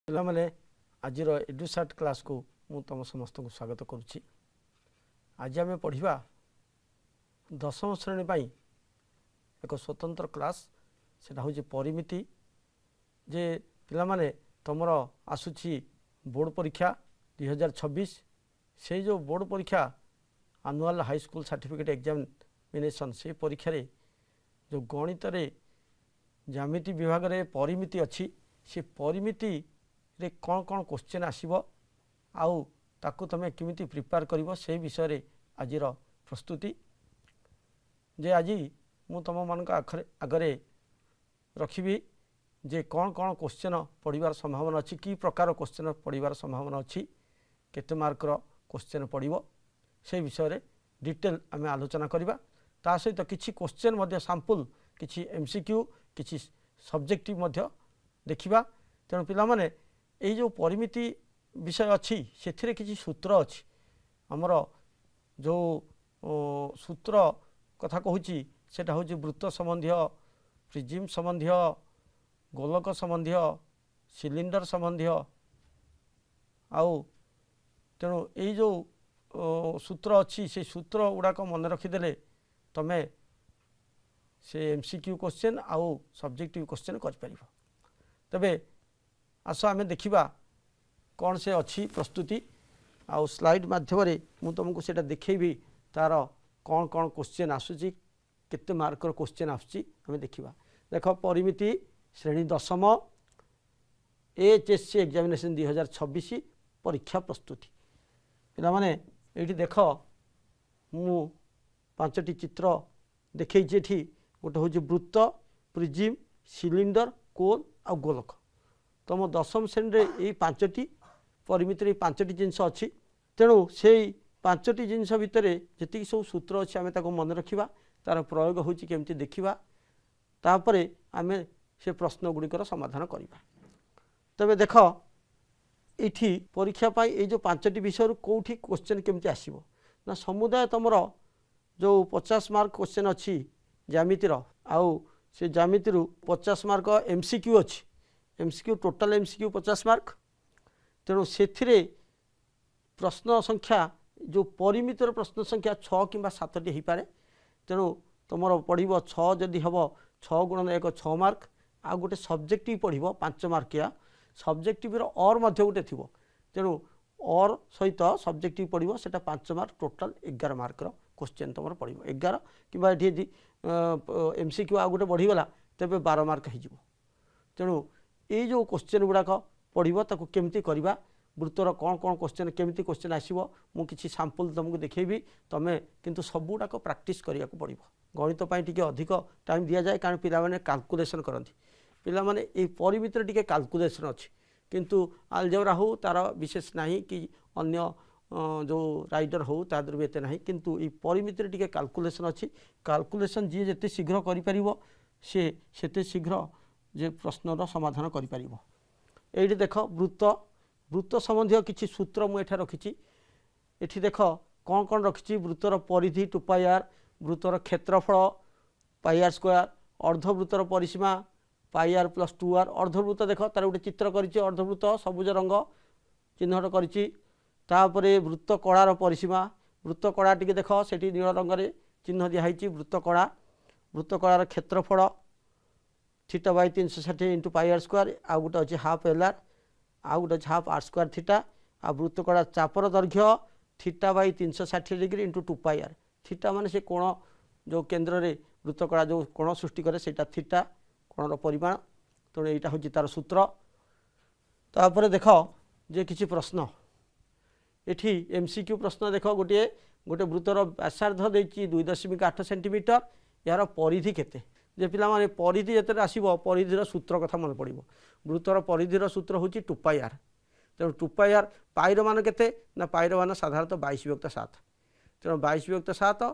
ପିଲାମାନେ ଆଜିର ଏଡୁସାଟ୍ କ୍ଲାସ୍କୁ ମୁଁ ତୁମ ସମସ୍ତଙ୍କୁ ସ୍ୱାଗତ କରୁଛି। ଆଜି ଆମେ ପଢ଼ିବା ଦଶମ ଶ୍ରେଣୀ ପାଇଁ ଏକ ସ୍ୱତନ୍ତ୍ର କ୍ଲାସ୍। ସେଟା ହେଉଛି ପରିମିତି। ଯେ ପିଲାମାନେ ତୁମର ଆସୁଛି ବୋର୍ଡ଼ ପରୀକ୍ଷା 2026। ସେଇ ଯେଉଁ ବୋର୍ଡ଼ ପରୀକ୍ଷା ଆନୁଆଲ୍ ହାଇସ୍କୁଲ୍ ସାର୍ଟିଫିକେଟ୍ ଏକ୍ଜାମିନେସନ୍, ସେଇ ପରୀକ୍ଷାରେ ଯେଉଁ ଗଣିତରେ ଜ୍ୟାମିତି ବିଭାଗରେ ପରିମିତି ଅଛି, ସେ ପରିମିତିରେ କ'ଣ କ'ଣ କୋଶ୍ଚିନ୍ ଆସିବ ଆଉ ତାକୁ ତୁମେ କେମିତି ପ୍ରିପେୟାର କରିବ, ସେହି ବିଷୟରେ ଆଜିର ପ୍ରସ୍ତୁତି। ଯେ ଆଜି ମୁଁ ତୁମମାନଙ୍କ ଆଗରେ ରଖିବି ଯେ କ'ଣ କ'ଣ କୋଶ୍ଚିନ୍ ପଡ଼ିବାର ସମ୍ଭାବନା ଅଛି, କି ପ୍ରକାର କୋଶ୍ଚିନ୍ ପଡ଼ିବାର ସମ୍ଭାବନା ଅଛି, କେତେ ମାର୍କର କୋଶ୍ଚିନ୍ ପଡ଼ିବ, ସେହି ବିଷୟରେ ଡିଟେଲ୍ ଆମେ ଆଲୋଚନା କରିବା। ତା ସହିତ କିଛି କୋଶ୍ଚିନ୍ ମଧ୍ୟ ସାମ୍ପୁଲ୍, କିଛି MCQ, କିଛି ସବଜେକ୍ଟିଭ୍ ମଧ୍ୟ ଦେଖିବା। ତେଣୁ ପିଲାମାନେ ଏଇ ଯେଉଁ ପରିମିତି ବିଷୟ ଅଛି, ସେଥିରେ କିଛି ସୂତ୍ର ଅଛି। ଆମର ଯେଉଁ ସୂତ୍ର କଥା କହୁଛି ସେଟା ହେଉଛି ବୃତ୍ତ ସମ୍ବନ୍ଧୀୟ, ପ୍ରିଜିମ୍ ସମ୍ବନ୍ଧୀୟ, ଗୋଲକ ସମ୍ବନ୍ଧୀୟ, ସିଲିଣ୍ଡର ସମ୍ବନ୍ଧୀୟ। ଆଉ ତେଣୁ ଏଇ ଯେଉଁ ସୂତ୍ର ଅଛି, ସେଇ ସୂତ୍ର ଗୁଡ଼ାକ ମନେ ରଖିଦେଲେ ତୁମେ ସେ MCQ କୋଶ୍ଚିନ୍ ଆଉ ସବଜେକ୍ଟିଭ୍ କୋଶ୍ଚିନ୍ କରିପାରିବ। ତେବେ ଆସ ଆମେ ଦେଖିବା କ'ଣ ସେ ଅଛି ପ୍ରସ୍ତୁତି। ଆଉ ସ୍ଲାଇଡ଼୍ ମାଧ୍ୟମରେ ମୁଁ ତୁମକୁ ସେଇଟା ଦେଖେଇବି, ତା'ର କ'ଣ କ'ଣ କୋଶ୍ଚିନ୍ ଆସୁଛି, କେତେ ମାର୍କର କୋଶ୍ଚିନ୍ ଆସୁଛି ଆମେ ଦେଖିବା। ଦେଖ, ପରିମିତି ଶ୍ରେଣୀ ଦଶମ HSC ଏକ୍ଜାମିନେସନ୍ 2026 ପରୀକ୍ଷା ପ୍ରସ୍ତୁତି। ପିଲାମାନେ ଏଇଠି ଦେଖ, ମୁଁ 5ଟି ଚିତ୍ର ଦେଖେଇଛି। ଏଠି ଗୋଟେ ହେଉଛି ବୃତ୍ତ, ପ୍ରିଜିମ୍, ସିଲିଣ୍ଡର, କୋନ୍ ଆଉ ଗୋଲକ। ତୁମ ଦଶମ ଶ୍ରେଣୀରେ ଏଇ 5ଟି ପରିମିତିରେ ଏଇ 5ଟି ଜିନିଷ ଅଛି। ତେଣୁ ସେଇ 5ଟି ଜିନିଷ ଭିତରେ ଯେତିକି ସବୁ ସୂତ୍ର ଅଛି ଆମେ ତାକୁ ମନେ ରଖିବା, ତା'ର ପ୍ରୟୋଗ ହେଉଛି କେମିତି ଦେଖିବା, ତାପରେ ଆମେ ସେ ପ୍ରଶ୍ନ ଗୁଡ଼ିକର ସମାଧାନ କରିବା। ତେବେ ଦେଖ, ଏଇଠି ପରୀକ୍ଷା ପାଇଁ ଏଇ ଯେଉଁ 5ଟି ବିଷୟରୁ କେଉଁଠି କୋଶ୍ଚିନ୍ କେମିତି ଆସିବ ନା, ସମୁଦାୟ ତୁମର ଯେଉଁ 50 ମାର୍କ କୋଶ୍ଚିନ୍ ଅଛି ଜ୍ୟାମିତିର, ଆଉ ସେ ଜ୍ୟାମିତିରୁ 50 ମାର୍କ MCQ ଅଛି। MCQ total MCQ 50 mark. ତେଣୁ ସେଥିରେ ପ୍ରଶ୍ନ ସଂଖ୍ୟା, ଯେଉଁ ପରିମିତିର ପ୍ରଶ୍ନ ସଂଖ୍ୟା 6 କିମ୍ବା 7ଟି ହୋଇପାରେ। ତେଣୁ ତୁମର ପଡ଼ିବ 6 ଯଦି ହେବ 6 ଗୁଣନ 1 6 ମାର୍କ। ଆଉ ଗୋଟେ ସବଜେକ୍ଟିଭ୍ ପଡ଼ିବ 5 ମାର୍କିଆ। ସବଜେକ୍ଟିଭ୍ର ଅର୍ ମଧ୍ୟ ଗୋଟେ ଥିବ। ତେଣୁ ଅର୍ ସହିତ ସବଜେକ୍ଟିଭ୍ ପଡ଼ିବ, ସେଇଟା 5 ମାର୍କ। ଟୋଟାଲ୍ 11 ମାର୍କର କୋଶ୍ଚିନ୍ ତୁମର ପଡ଼ିବ। 11 କିମ୍ବା ଏଠି ଯଦି MCQ ଆଉ ଗୋଟେ ବଢ଼ିଗଲା ତେବେ 12 ମାର୍କ ହୋଇଯିବ। ତେଣୁ ଏଇ ଯେଉଁ କୋଶ୍ଚିନ୍ ଗୁଡ଼ାକ ପଡ଼ିବ ତାକୁ କେମିତି କରିବା, ବୃତ୍ତର କ'ଣ କ'ଣ କୋଶ୍ଚିନ୍, କେମିତି କୋଶ୍ଚିନ୍ ଆସିବ, ମୁଁ କିଛି ସାମ୍ପୁଲ୍ ତୁମକୁ ଦେଖେଇବି। ତୁମେ କିନ୍ତୁ ସବୁଗୁଡ଼ାକ ପ୍ରାକ୍ଟିସ୍ କରିବାକୁ ପଡ଼ିବ। ଗଣିତ ପାଇଁ ଟିକେ ଅଧିକ ଟାଇମ୍ ଦିଆଯାଏ, କାରଣ ପିଲାମାନେ କାଲକୁଲେସନ୍ କରନ୍ତି। ପିଲାମାନେ ଏଇ ପରିମିତିରେ ଟିକେ କାଲକୁଲେସନ୍ ଅଛି, କିନ୍ତୁ ଆଲଜେବ୍ରା ହେଉ ତା'ର ବିଶେଷ ନାହିଁ, କି ଅନ୍ୟ ଯେଉଁ ରାଇଡର୍ ହେଉ ତା ଦେହରେ ବି ଏତେ ନାହିଁ। କିନ୍ତୁ ଏଇ ପରିମିତିରେ ଟିକେ କାଲକୁଲେସନ୍ ଅଛି। କାଲକୁଲେସନ୍ ଯିଏ ଯେତେ ଶୀଘ୍ର କରିପାରିବ, ସେ ସେତେ ଶୀଘ୍ର ଯେ ପ୍ରଶ୍ନର ସମାଧାନ କରିପାରିବ। ଏଇଠି ଦେଖ, ବୃତ୍ତ ସମ୍ବନ୍ଧୀୟ କିଛି ସୂତ୍ର ମୁଁ ଏଠାରେ ରଖିଛି। ଏଠି ଦେଖ କ'ଣ କ'ଣ ରଖିଛି। ବୃତ୍ତର ପରିଧି 2πr, ବୃତ୍ତର କ୍ଷେତ୍ରଫଳ πr², ଅର୍ଦ୍ଧବୃତ୍ତର ପରିସୀମା πr + 2r। ଅର୍ଦ୍ଧବୃତ୍ତ ଦେଖ, ତା'ର ଗୋଟେ ଚିତ୍ର କରିଛି। ଅର୍ଦ୍ଧବୃତ୍ତ ସବୁଜ ରଙ୍ଗ ଚିହ୍ନଟ କରିଛି। ତାପରେ ବୃତ୍ତ କଳାର ପରିସୀମା, ବୃତ୍ତ କଳା ଟିକେ ଦେଖ, ସେଠି ନୀଳ ରଙ୍ଗରେ ଚିହ୍ନ ଦିଆହେଇଛି। ବୃତ୍ତ କଳାର କ୍ଷେତ୍ରଫଳ θ/360 × πr²। ଆଉ ଗୋଟେ ଅଛି ହାଫ୍ LR, ଆଉ ଗୋଟେ ଅଛି ହାଫ୍ r²θ। ଆଉ ବୃତ୍ତ କଳା ଚାପର ଦୈର୍ଘ୍ୟ θ/360 ଡିଗ୍ରୀ × 2πr। ଥିଟା ମାନେ ସେ କୋଣ, ଯେଉଁ କେନ୍ଦ୍ରରେ ବୃତ୍ତ କଳା ଯେଉଁ କୋଣ ସୃଷ୍ଟି କରେ ସେଇଟା ଥିଟା, କୋଣର ପରିମାଣ। ତେଣୁ ଏଇଟା ହେଉଛି ତା'ର ସୂତ୍ର। ତାପରେ ଦେଖ ଯେ କିଛି ପ୍ରଶ୍ନ, ଏଠି MCQ ପ୍ରଶ୍ନ ଦେଖ। ଗୋଟେ ବୃତ୍ତର ବ୍ୟାସାର୍ଦ୍ଧ ଦେଇଛି 2.8 ସେଣ୍ଟିମିଟର। ଏହାର ପରିଧି କେତେ? ଯେ ପିଲାମାନେ ପରିଧି ଯେତେବେଳେ ଆସିବ, ପରିଧିର ସୂତ୍ର କଥା ମନେ ପଡ଼ିବ। ବୃତ୍ତର ପରିଧିର ସୂତ୍ର ହେଉଛି 2πr। ତେଣୁ 2πr, ପାଇର ମାନ କେତେ ନା, ପାଇର ମାନ ସାଧାରଣତଃ 22/7। ତେଣୁ 22/7,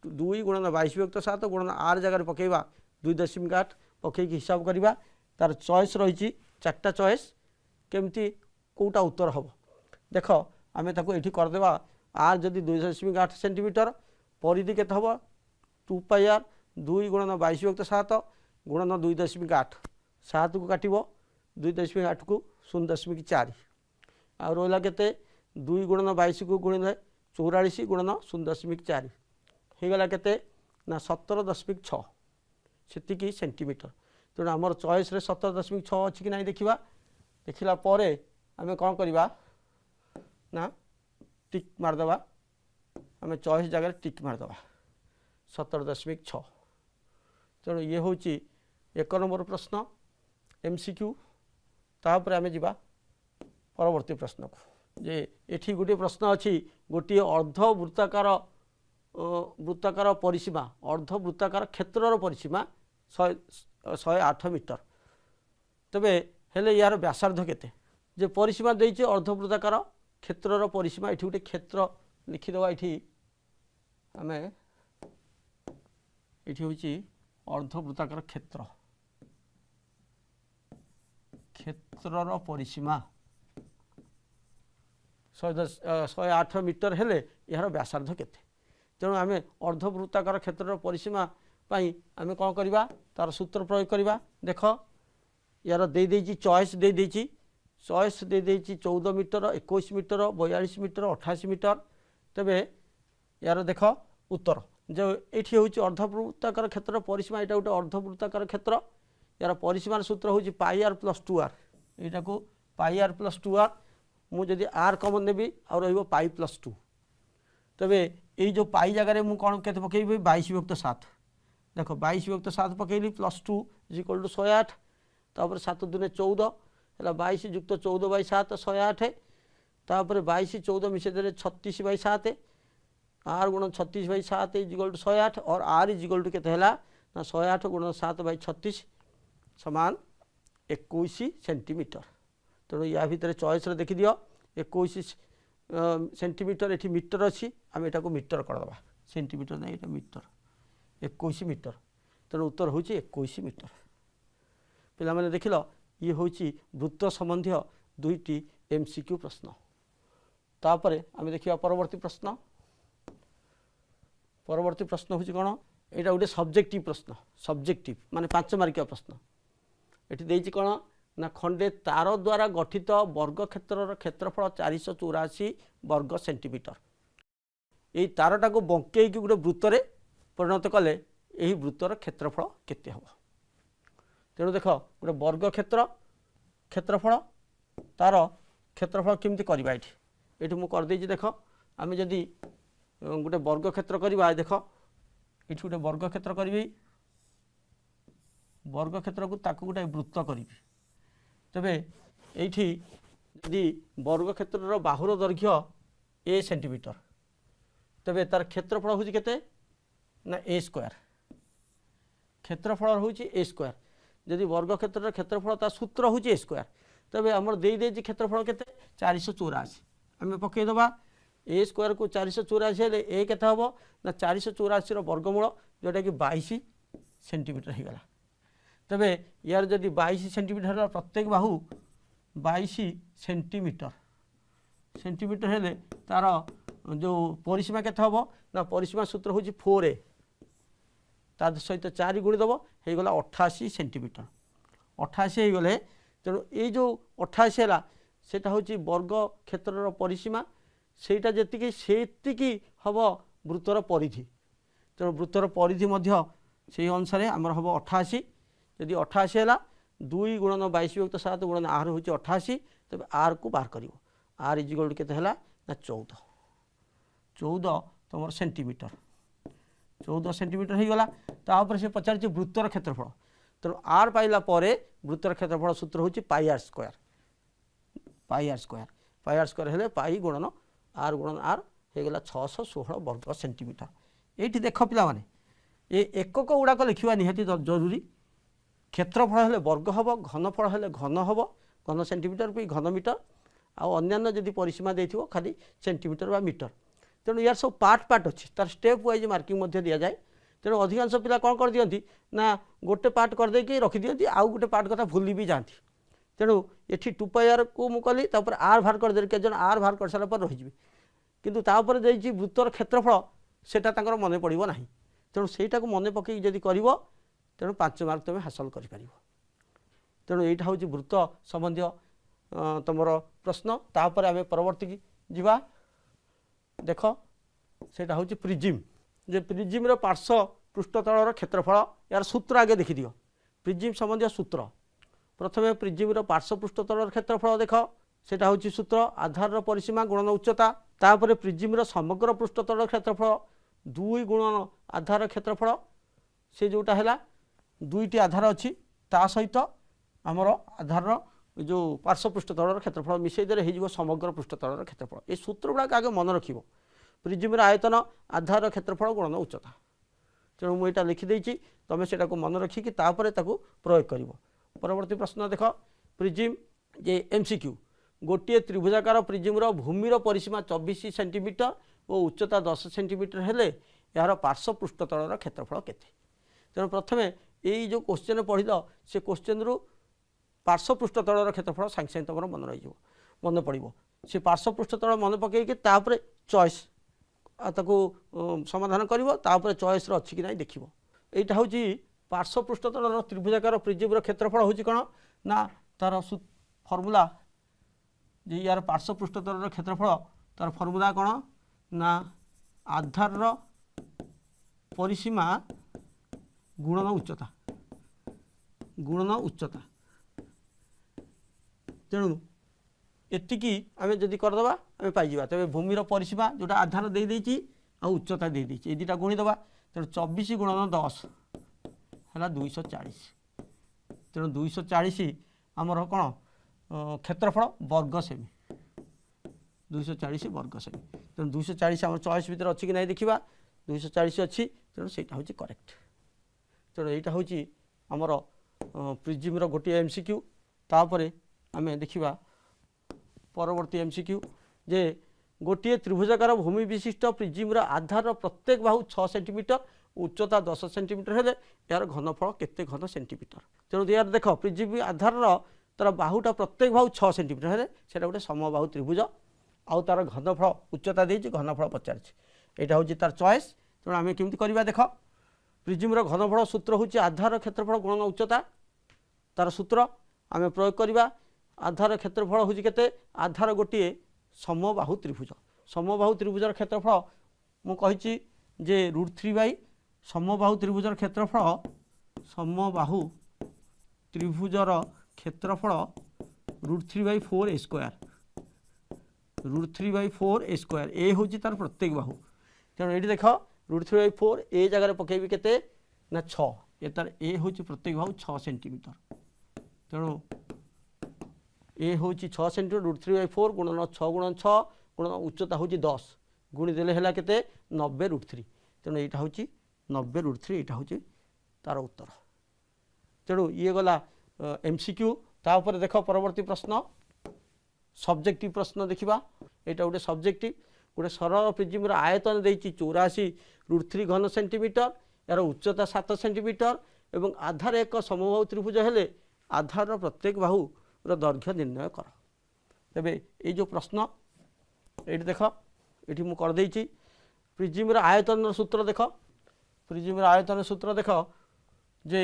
2 ଗୁଣନ 22/7 ଗୁଣନ r ଜାଗାରେ ପକାଇବା 2.8 ପକାଇକି ହିସାବ କରିବା। ତା'ର ଚଏସ୍ ରହିଛି 4ଟା ଚଏସ୍। କେମିତି କେଉଁଟା ଉତ୍ତର ହେବ ଦେଖ, ଆମେ ତାକୁ ଏଇଠି କରିଦେବା। r ଯଦି 2.8 ସେଣ୍ଟିମିଟର, ପରିଧି କେତେ ହେବ 2πr, 2 ଗୁଣନ 22/7 ଗୁଣନ 2.8, 7କୁ କାଟିବ 2.8କୁ 0.4 ଆଉ ରହିଲା କେତେ 2 गुणन 22 को गुणिले 44 गुणन 0.4 ହେଇଗଲା କେତେ ନା 17.6 ସେତିକି ସେଣ୍ଟିମିଟର। ତେଣୁ ଆମର ଚଏସ୍ରେ 17.6 ଅଛି କି ନାହିଁ ଦେଖିବା। ଦେଖିଲା ପରେ ଆମେ କ'ଣ କରିବା ନା ଟିକ୍ ମାରିଦେବା। ଆମେ ଚଏସ୍ ଜାଗାରେ ଟିକ୍ ମାରିଦେବା 17.6। ତେଣୁ ଇଏ ହେଉଛି 1 नंबर प्रश्न MCQ। तापर आमे जिबा परवर्ती प्रश्न को जे एठी गोटे प्रश्न अच्छी गोटे वृत्ताकार परिसीमा वृत्ताकार क्षेत्रर परिसीमा 108 मीटर। तबे हेले यार व्यासार्ध केते जे परिसीमा देइचे अर्धवृत्ताकार क्षेत्रर परिसीमा एठी गोटे क्षेत्र लिखिदेवा। एठी आमे एठी होची अर्धवृत्ताकार क्षेत्रर परिसीमा 108 मीटर हेले यार व्यासार्ध केते। तेणु आम अर्धवृत्ताकार क्षेत्रर परिसीमा पाई आमे कौन करवा तार सूत्र प्रयोग करवा। देख यार दे देइची चॉइस दे देइची 14 मीटर 21 मीटर 42 मीटर 88 मीटर। तबे यार देख उत्तर जो ये हूँ अर्धवृत्ताकार क्षेत्र परिसीमा यहाँ गोटे अर्धवृत्ताकार क्षेत्र यार परिसीमार सूत्र हूँ πr + 2r यहाँ को πr + 2r मुझे आर कमन नेबी आ रही पाई + 2। तबे ये जो पाई जगार मुझे कौन के पकईबी 22/7 देख 22/7 पकईली +2 = 108 तापर 7 दूने 14 है 22 + 14/7 108 तापर 22 14 मिसेदे 36/7 आर गुण 36/7 = 108 और आर = के 108 गुण 7/36 समान 21 सेंटीमीटर। तेणु या भितर चॉइस देखी दियो 21 सेंटीमीटर ये मीटर अच्छी आम यहाँ मीटर करदे सेंटीमीटर ना ये मीटर 21 मीटर। तेणु उत्तर हूँ 21 मीटर। पिला माने देखिल ये हूँ वृत्त संबंधी दुईटी MCQ प्रश्न। तापर आम देखा परवर्ती प्रश्न। परवर्ती प्रश्न हूँ कौन यहाँ गोटे सब्जेक्टिव प्रश्न सब्जेक्टिव माने 5 मार्किया प्रश्न। ये देती कौन ना खंडे तार द्वारा गठित वर्ग क्षेत्रर क्षेत्रफल 484 वर्ग सेंटीमीटर। यही तारटा को बंकई गोटे वृत्तर परिणत कले यही वृत्तर क्षेत्रफल केते हम। तेणु देख गोटे वर्ग क्षेत्रफल तार क्षेत्रफल केमती करवा ये मुझे करदे देख आम जदि गोटे वर्ग क्षेत्र करवा देख ये गोटे वर्ग क्षेत्र करी वर्ग क्षेत्र को ताकू गोटे वृत्त करी। तबे ये यदि वर्ग क्षेत्र बाहुर दैर्घ्य a सेंटीमीटर तबे तार क्षेत्रफल हूँ केते ना a स्क्वायर क्षेत्रफल हूँ a स्क्वायर। यदि वर्ग क्षेत्र क्षेत्रफल तार सूत्र हूँ a स्क्वायर तबे आमर दे क्षेत्रफल केते 484 आम पकईदबा a स्क्वायर को 484 हेले a केते हम ना 484 वर्गमूल जोटा कि 22 सेंटीमीटर हो गला। तबे यार जदि 22 सेंटीमीटर प्रत्येक बाहु 22 सेंटीमीटर हेले तार जो परिसीमा केते हम ना परिसीमा सूत्र हूँ 4a तार सहित 4 गुणिदेव हो गला 88 सेंटीमीटर 88 हो गले। तेणु ये जो 88 है सेटा हूँ वर्ग क्षेत्रर परिसीमा सेटा जेतिकी सेतिकी हम वृत्तर परिधि। तेणु वृत्तर परिधि मध्य से अनुसार आमर हम 88 यदि 88 है 2 गुणन 22/7 गुणन आर हूँ 88 तब आर को बाहर कर आर = केते ना 14 तुम सेंटीमीटर 14 सेंटीमीटर हो गला। तापर से पचार वृत्तर क्षेत्रफल तेणु आर पाइला वृत्तर क्षेत्रफल सूत्र हूँ πr स्क्वायर हेले पाई गुणन आर हो गला 616 वर्ग सेंटीमीटर। ये देख पिला माने ये एकक गुड़ाक लिखा निहाती जरूरी। क्षेत्रफल हेले वर्ग हम घनफल हेले घन हम घन सेंटीमीटर भी घन मीटर आन्य जदि परिसीमा देथिबो खाली सेंटीमीटर बा मीटर। तेणु यार सब पार्ट अच्छी तार स्टेप वाइज मार्किंग दि जाए। तेणु अधिकांश पिला कौन कर दियंती ना गोटे पार्ट करदे रखी दियंती आउ गोटे पार्ट कथा भूली भी जाती। तेणु ये 2πr को मुझे कली आर बाहर करदे केजन आर बाहर कर सारा रही किंतु तापर देइछि वृत्तर क्षेत्रफल सेटा तांकर मने पड़िबो नाही। तेणु सेटा को मने पकई जदि करिवो तेणु 5 मार्क तुम हासिल कर। तेणु यहाँ हूँ वृत्त संबंधी तुमर प्रश्न तापर आम परवर्ती की जीवा देख सेटा हूँ प्रिजिम जे प्रिजिम पार्श्व पृष्ठतलर क्षेत्रफल यार सूत्र आगे देखी दियो प्रिजिम संबंधी सूत्र प्रथम प्रिजिम पार्श्व पृष्ठतलर क्षेत्रफल देख सेटा हूँ सूत्र आधार परिसीमा गुणन उच्चता तापर प्रिजिम समग्र पृष्ठतलर क्षेत्रफल 2 गुणन आधार क्षेत्रफल से जोटा है दुईटी आधार अच्छी ता सहित आमर आधार जो पार्श्व पृष्ठतलर क्षेत्रफल मिसेदे हो समग्र पृष्ठतलर क्षेत्रफल ये सूत्र गुड़ाक आगे मन रख प्रिजिम आयतन आधार क्षेत्रफल गुणन उच्चता तेणु मुझे लिखिदे तुम से मन रखिकी प्रयोग कर परवर्ती प्रश्न देख प्रिजिम जे एमसीक्यू गोटे त्रिभुजाकार प्रिजिम भूमिर परिसीमा 24 सेंटीमीटर और उच्चता 10 सेंटीमीटर हेले यार पार्श्व पृष्ठतलर क्षेत्रफल केते तेणु प्रथम यही जो क्वेश्चन पढ़ल से क्वेश्चन रु पार्श्व पृष्ठतलर क्षेत्रफल सागे सागे तुम मन रही मन पड़ो से पार्श्व पृष्ठतल मन पकईकि चॉइस ताको समाधान कर चॉइस अच्छी कि ना देख यहाँ हूँ पार्श्व पृष्ठतलर त्रिभुजाकार प्रिजिम क्षेत्रफल हूँ कौन ना तार फर्मूला जे यार पार्श्व पृष्ठतलर क्षेत्रफल तार फर्मूला कौन ना आधार परिसीमा गुणन उच्चता तेणु एतिकी आम जदि करदे आम पाइबा तेज भूमिर परिसीमा जोटा आधार देदेची आ उच्चता देदेची ये दुटा गुणीदे तेणु 24 गुणन 10 है 240 तेणु 240 आमर कौन क्षेत्रफल वर्ग सेमी 240 वर्ग सेमी तेणु 240 आम चॉइस भितर अच्छी कि ना देखा 240 अच्छी तेणु से हूँ करेक्ट तेणु यहाँ हूँ आमर प्रिजिम गोटे एमसीक्यू तापर आम देखा परवर्ती एमसीक्यू जे गोटे त्रिभुजाकार भूमि विशिष्ट प्रिजिम आधार प्रत्येक बाहु 6 सेंटीमीटर उच्चता 10 सेंटीमीटर हेले यार घनफल केते घन सेंटीमीटर तेणु यार देख प्रिजिम आधार तार बाहुटा प्रत्येक बाहु 6 सेंटीमीटर हेले सेटा गोटे समबाहु त्रिभुज आउ तार घनफल उच्चता देछि घनफल पचार यहाँ हूँ तार चॉइस तेणु आम केमती करवा देख प्रिजिम घनफल सूत्र हूँ आधार क्षेत्रफल गुणन उच्चता तार सूत्र आम प्रयोग करवा आधार क्षेत्रफल हूँ केते आधार गोटे समबाहु त्रिभुज क्षेत्रफल मु कही जे √3 समबाहु त्रिभुजर क्षेत्रफल √3/4 a स्क्वायर √3/4 a स्क्वायर ए हूँ तार प्रत्येक बाहु तेणु ये देख √3/4 ए जगह पकेबी केते ना 6 ये तार ए हूँ प्रत्येक बाहु 6 सेंटीमीटर तेणु ए हूँ 6 सेंटीमीटर √3/4 गुणन 6 गुणन 6 गुणन उच्चता हूँ 10 गुणी देले है केते 90 √3 तेणु यहाँ हूँ 90 √3 यहाँ हूँ तार उत्तर तेणु ये गला एमसीक्यू तापर देख परवर्ती प्रश्न सब्जेक्टिव प्रश्न देखा यहाँ गोटे सब्जेक्टिव गोटे सरल प्रिजिम आयतन देती 84 √3 घन सेंटीमीटर यार उच्चता 7 सेंटीमीटर एवं आधार एक समबाहु त्रिभुज हेले आधार प्रत्येक बाहु दैर्घ्य निर्णय कर तेबे ये जो प्रश्न ये देख ये मुझे करदे प्रिजिम आयतन सूत्र देख प्रिजिम आयतन सूत्र देख जे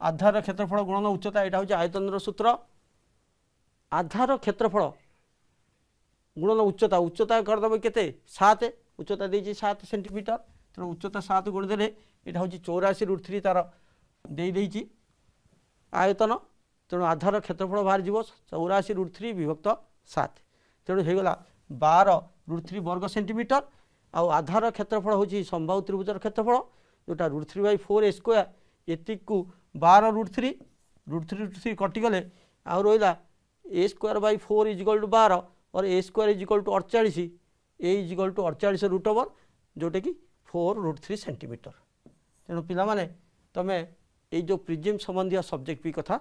आधार क्षेत्रफल गुणन उच्चता यहाँ हूँ आयतन सूत्र आधार क्षेत्रफल गुणन उच्चता उच्चता करदे केते 7 उच्चता देती 7 सेंटीमीटर तेणु उच्चता 7 गुणिदेले यहाँ हूँ 84 √3 तार देती आयतन तेणु आधार क्षेत्रफल बाहर जीव 84 √3 विभक्त 7 तेणु होगला 12 √3 वर्ग सेंटीमीटर आउ आधार क्षेत्रफल हूँ समबाहु त्रिभुजर क्षेत्रफल जोटा √3/4 a स्क्वायर एतिक को 12 √3 कटिगले आउ रहा a स्क्वायर 4 = 12 और a स्क्वायर = 48 a = 48 √1 जोटा कि 4 √3 सेंटीमीटर तेणु पिला माने तमें ये जो प्रिजिम संबंधी सब्जेक्ट भी कथा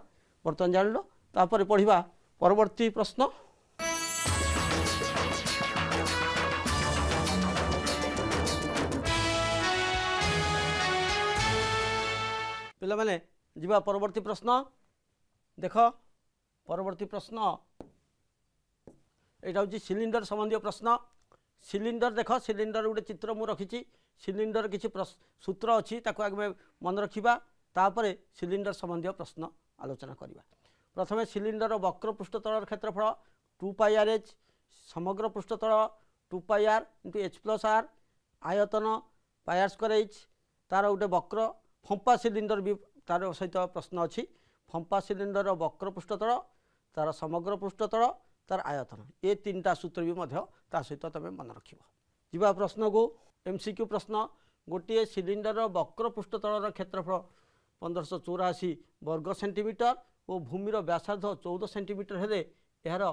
बर्तमान जान लो तापर पढ़ा परवर्ती प्रश्न पिला माने जीवा परवर्ती प्रश्न देख परवर्ती प्रश्न यहाँ हूँ सिलिंडर संबंधी प्रश्न सिलिंडर देख सिलिंडर गोटे चित्र मुझे रखी सिलिंडर किसी सूत्र अच्छी आगे मन रखा तापर सिलिंडर संबंधी प्रश्न आलोचना करवा प्रथमे सिलिंडर वक्र पृष्ठतल क्षेत्रफल 2πrh समग्र पृष्ठतल 2πr into h plus r आयतन पाई आर स्क्वायर एच तार गोटे वक्र फंपा सिलिंडर भी तार सहित प्रश्न अच्छी फंपा सिलिंडर वक्र पृष्ठतल तार समग्र पृष्ठतल तार आयतन ये 3टा सूत्र भी ता सहित तुम मन रख जा प्रश्न को एमसीक्यू प्रश्न गोटे सिलिंडर वक्र पृष्ठतल क्षेत्रफल 1584 वर्ग सेंटीमीटर और भूमिर व्यासार्ध 14 सेंटीमीटर हेले यार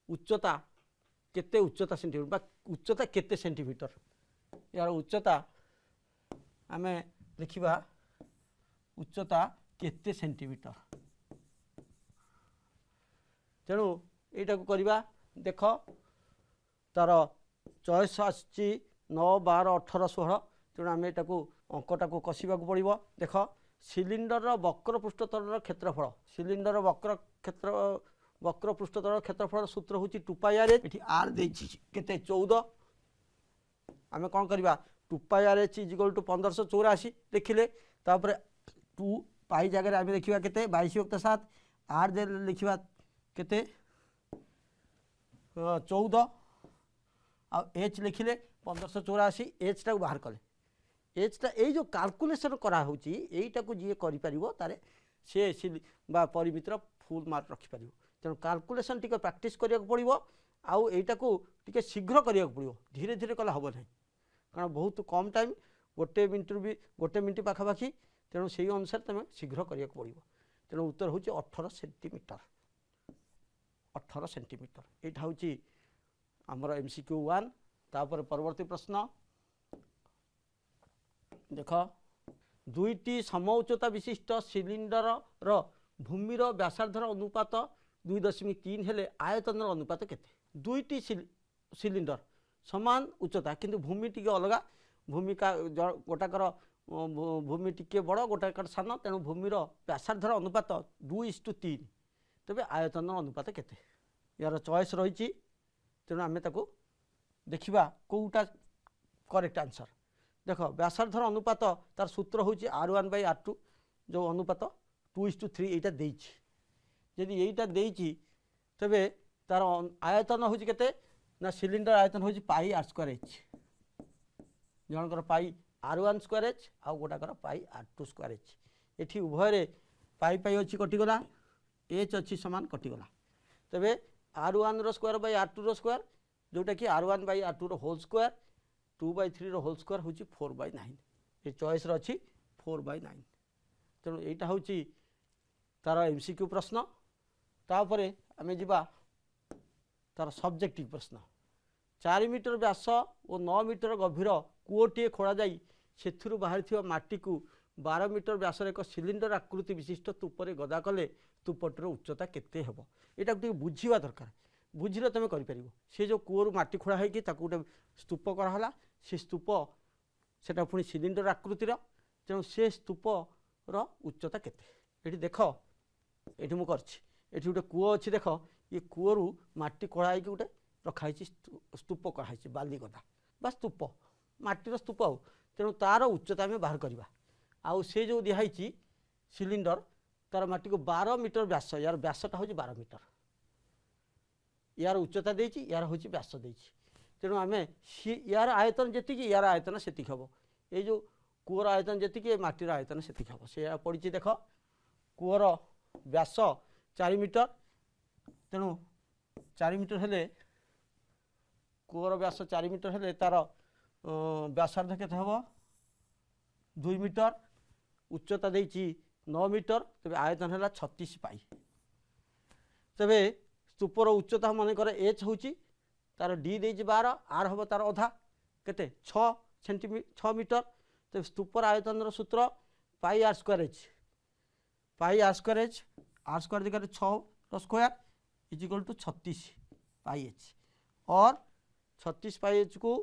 उच्चता केते उच्चता सेंटीमीटर बा उच्चता केते सेंटीमीटर यार उच्चता आमे लिखिबा उच्चता केते सेंटीमीटर तेणु यटा को करवा देख तार चॉइस आसी 9 12 18 16 तेणु आम एटा को अंकटा को कसवा पड़ो देख सिलिंडर वक्र पृष्ठतल क्षेत्रफल सिलिंडर वक्र पृष्ठतल क्षेत्रफल सूत्र हूँ 2πrh ये आर देते 14 आम कौन करवा 2πrh इजिकल टू 1584 लिखिले तापर 2 पाई जगह आम देखा के 22/7 आर दे लिखा के 14 आ एच लिखिले 1584 एच टा बाहर कले एचटा ये काल्कुलेसन कराऊँगी यहीटा को जी कर सी बा परिमितर फुल मार्क रखिपर तेणु काल्कुलेसन टी प्राक्ट करा पड़ो आउ यहीटा को टी शीघ्र करा पड़ो धीरे धीरे कले हम ना कारण बहुत कम टाइम गोटे मिनिट पाखापाखि तेणु से अनुसार तुम शीघ्र करा पड़ो तेणु उत्तर हूँ 18 सेंटीमीटर 18 सेंटीमीटर यहाँ हूँ आमर MCQ 1 तापर परवर्ती प्रश्न देख दुईटी सम उच्चता विशिष्ट सिलिंडर रो भूमिर व्यासार्धर अनुपात 2.3 हेले आयतन अनुपात केते दुईटी सिलिंडर समान उच्चता किंतु भूमि टी अलग भूमि का गोटाकर भूमि टी बड़ गोटाकर सान तेणु भूमिर व्यासार्धर अनुपात 2:3 तेज आयतन अनुपात केते यार चॉइस रही तेणु आम देखा कौटा करेक्ट आंसर देख व्यासार्धर अनुपात तार सूत्र हूँ R1/R2 जो अनुपात 2:3 यहाँ देदी यहीटा तेबे तार आयतन हूँ के ना सिलिंडर आयतन हूँ पाई आर स्क्वायर एच जनकर पाई R1 स्क्वायर एच आउ गोटाकर पाई R2 स्क्वायर एच ये उभय पाई पाई अच्छी कटिगला एच अच्छी सामान कटिगला तेबे R1 रो स्क्वायर बाय R2 रो स्क्वायर जोटा कि R1/R2 रो होल स्क्वायर 2/3 रो होल स्क्वायर हूँ 4/9 ये चॉइस अच्छी 4/9 तेणु यहाँ हूँ तार MCQ प्रश्न तापर आम जा तार सब्जेक्टिव प्रश्न 4 मीटर व्यास और 9 मीटर गभीर कूओटे खोल जाई से बाहरी माटी को 12 मीटर व्यासर एक सिलिंडर आकृति विशिष्ट तूपर गदा कले तूपटर उच्चता केते हेबो एटा गोटे बुझीवा दरकार बुझिले तुम कर सी जो कूअरु माटी खोड़ा होगी गोटे स्तूप कराला से स्तूप सेटा पुणी सिलिंडर आकृतिर तेणु से स्तूपर उच्चता केते देख ये मुझे गोटे कूଅ अच्छी देख ये कूअरु माटी खोड़ा होगी गोटे रखाई स्तूप कराई बाली गदा बा स्तूप माटीर स्तूप आउ तेणु तार उच्चता आम बाहर करवा आउ से जो दिखाई सिलिंडर तार माटी को 12 मीटर व्यास यार व्यासटा हूँ 12 मीटर यार उच्चता देती यार हूँ व्यास देती तेणु आम यार आयतन जी यार आयतन से हम ये जो कूअर आयतन जी माटीर आयतन से हम से पड़ी देख कूअर व्यास 4 मीटर तेणु 4 मीटर हेले कूअर व्यास 4 मीटर हेले तार व्यासार्ध केते हम 2 मीटर उच्चता देती 9 मीटर तेज आयतन है 36 पाई तेबे स्तूपर उच्चता मन कर एच हूँ तार डी दे 12 आर हम तार अधा केते 6 मीटर तेज स्तूपर आयतन सूत्र pi R square H R square जगह 6 square equal to 36 pi H और 36 पाई एच को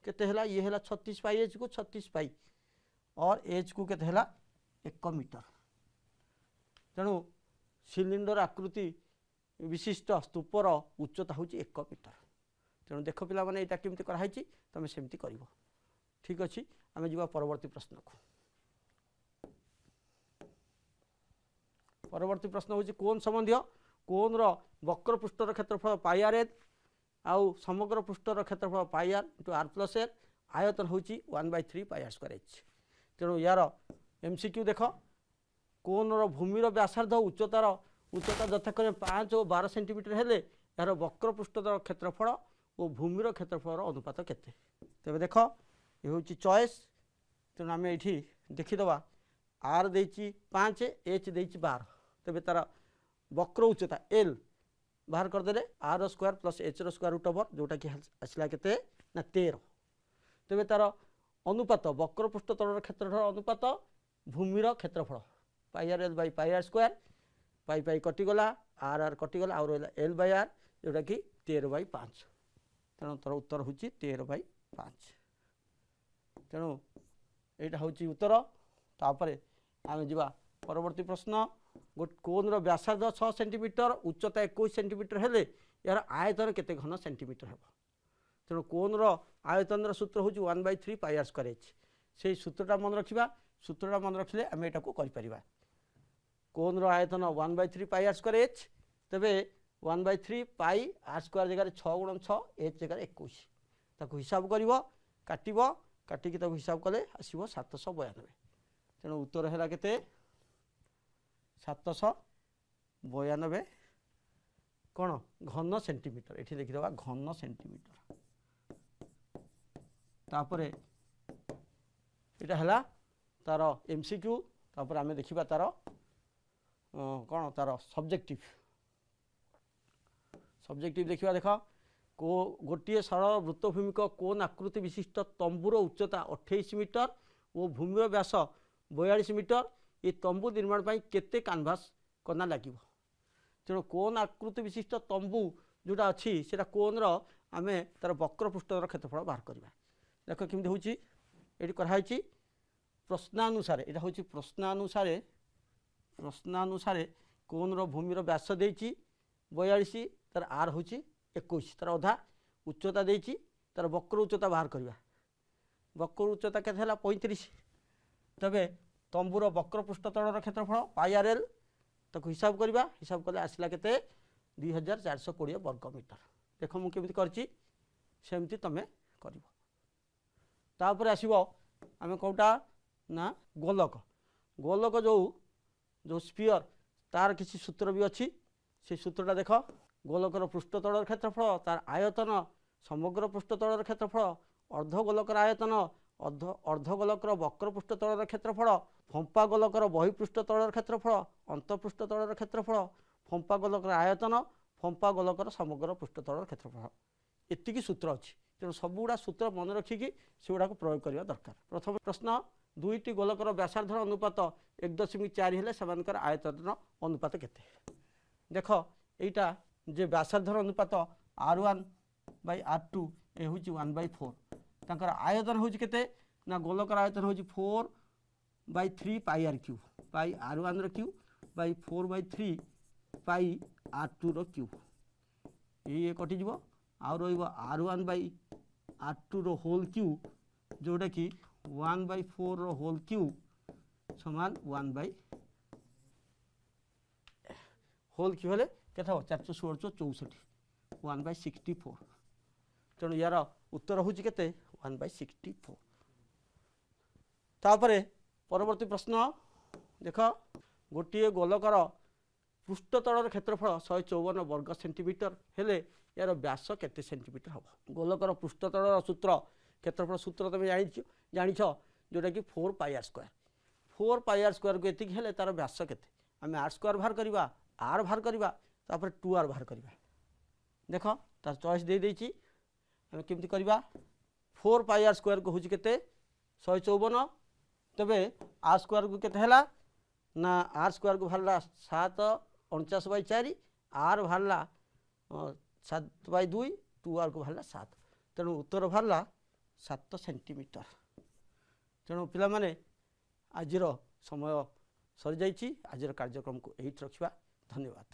केते हला ये हला 36 पाई एच को 36 पाई और एच को केते हला 1 मीटर तेणु सिलिंडर आकृति विशिष्ट स्तूपर उच्चता हूँ 1 मीटर तेणु देख पिला माने यहाँ केमती कराई तुम सेमती कर ठीक अच्छे आम जा परवर्ती प्रश्न को परवर्ती प्रश्न हूँ कोन संबंधी कोन वक्र पृष्ठर क्षेत्रफल पाई आर एल आउ समग्र पृष्ठर क्षेत्रफल pi R into R plus L आयतन हूँ 1/3 पाई आर स्क्वायर एच। तेणु यार एमसीक्यू देख कोन भूमिर व्यासार्ध उच्चतार उच्चता यथाक्रमे 5 और 12 सेंटीमीटर हेले यार वक्र पृष्ठर क्षेत्रफल और भूमिर क्षेत्रफल अनुपात केते तेज देख ये हूँ चॉइस। तेणु आम ये देखीदे आर देची 5 एच देची 12 तेज तार वक्र उच्चता एल बाहर करदे r square plus h square root over जोटा कि आसला के 13 तेज तार अनुपात वक्र पृष्ठ तल क्षेत्रफल अनुपात भूमिर क्षेत्रफल pi R L by pi R square pi pi कटिगला आर आर कटिगला आउ रहा एल बै आर जोटा कि 13/5 तेणु तार उत्तर हूँ 13/5। तेणु यहाँ हूँ उत्तर तापर आम जा परवर्ती प्रश्न कोन व्यासार्ध 6 सेंटीमीटर उच्चता 21 सेंटीमीटर हेले यार आयतन केते घन सेंटीमीटर हे। तेणु कोन आयतन सूत्र हूँ 1/3 पाई आर स्क्वायर एच से सूत्रटा मन रखा सूत्रटा मन रखिले आम यहाँ कर कोन आयतन 1/3 पाई आर स्क्वायर एच तेरे 1/3 पाई आर स्क्वायर जगह 6 × 6 एच जगह 21 ताको हिसाब कर काटब काटिकी हिसाब कले आसो 792। तेणु उत्तर है केते 792 कौन घन सेंटीमीटर ये लिखिदेवा घन सेंटीमीटर। तापर यहाँ है तार एमसीक्यू तापर आम देखा तार कौन तार सब्जेक्टिव सब्जेक्टिव देखा देख को गोटे सरल वृत्तभूमिक कोन आकृति विशिष्ट तंबूर उच्चता 28 मीटर और भूमिर व्यास 42 मीटर ये तंबू निर्माण पर केते कैनभास कना लगे। तेणु कोन आकृति विशिष्ट तंबू जोटा अच्छी से कोन आम तार वक्र पृष्ठर क्षेत्रफल बाहर करवा देख केमती हूँ ये कराई प्रश्नानुसार यहाँ हूँ प्रश्नानुसार कोन भूमिर व्यास देती 42 तार आर हूँ 21 तार अधा उच्चता देती तार वक्र उच्चता बाहर करवा वक्र उच्चता के 35 तबे तंबूर वक्र पृष्ठ तलर क्षेत्रफल पाई आर एल ताको हिसाब करवा हिसाब कले आसला के 2420 वर्ग मीटर देख मुझे करमती तुम कर आसो आम कौटा ना गोलक गोलक जो स्पीयर तार किसी सूत्र भी अच्छी से सूत्रटा देख गोलकर पृष्ठ तलर क्षेत्रफल तार आयतन समग्र पृष्ठ तलर क्षेत्रफल अर्धगोलकर आयतन अर्धगोलकर वक्र पृष्ठ तलर क्षेत्रफल फंपा गोलकर बहिपृष्ठ तलर क्षेत्रफल अंतपृष्ठ तलर क्षेत्रफल फंपा गोलकर आयतन फंपा गोलकर समग्र पृष्ठ तलर क्षेत्रफल एतिकी सूत्र अच्छी। तेणु सबुगुड़ा सूत्र मन रखिकी से गुड़ा प्रयोग करने दरकार। प्रथम प्रश्न दुईटी गोलकर व्यासार्ध अनुपात 1.4 हेले सेमानकर आयतन अनुपात केते देख यहाँ जे व्यासार्ध अनुपात R1/R2 ये हूँ 1/4 तांकर आयतन हूँ केते ना गोलकर आयतन हूँ 4/3 pi R cube pi R1 रो बाई 4/3 पाई R2 रो क्यूब ये कटिज आउ R1/R2 रो होल क्यूब जोटा कि 1/4 रो होल क्यूब समान 1 होल क्यूब हेले केते 416 1/64 तेणु यार उत्तर हूँ केते 1/64। तापरे परवर्ती प्रश्न देख गोटे गोलकर पृष्ठ तलर क्षेत्रफल 154 वर्ग सेंटीमीटर हेले यार व्यास केते सेंटीमीटर हम गोलकर पृष्ठ तलर सूत्र क्षेत्रफल सूत्र तुम जानिछ जोटा कि 4 पाई आर स्क्वायर को एतिक हेले तार व्यास केते आम आर स्क्वायर बाहर करवा आर बाहर करवा तापर 2r बाहर करवा देख तार चॉइस दे देछि आम केमती करवा 4 पाई आर स्क्वायर को हूँ केते 154 तबे आर स्क्वायर को केते हैला ना आर स्क्वायर को बाहरला 7/49/4 आर बाहरला 7/2 2r को बाहरला 7 तेणु उत्तर बाहरला 7 सेंटीमीटर। तेणु पिला माने आजिर समय सरी जाइछि आजिर कार्यक्रम को एही रखिबा धन्यवाद।